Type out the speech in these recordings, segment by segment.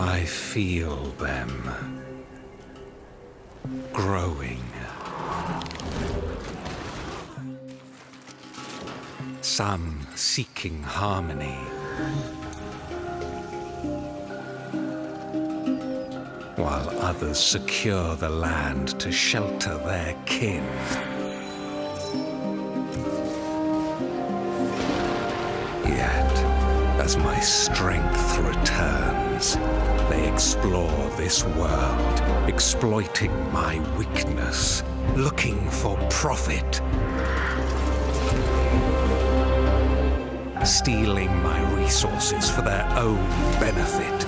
I feel them growing. Some seeking harmony, while others secure the land to shelter their kin. Yet, as my strength returns, they explore this world, exploiting my weakness, looking for profit. Stealing my resources for their own benefit.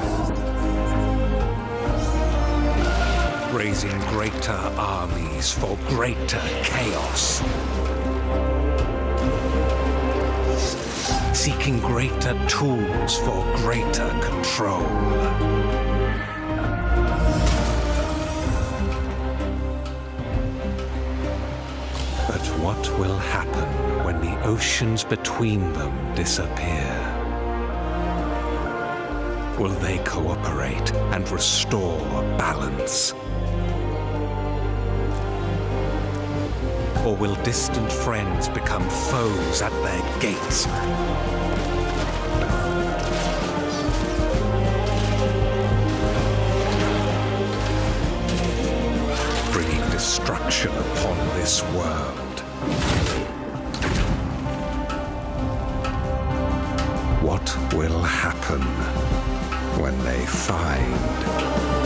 Raising greater armies for greater chaos. Seeking greater tools for greater control. But what will happen when the oceans between them disappear? Will they cooperate and restore balance? Or will distant friends become foes at their gates? Bringing destruction upon this world. What will happen when they find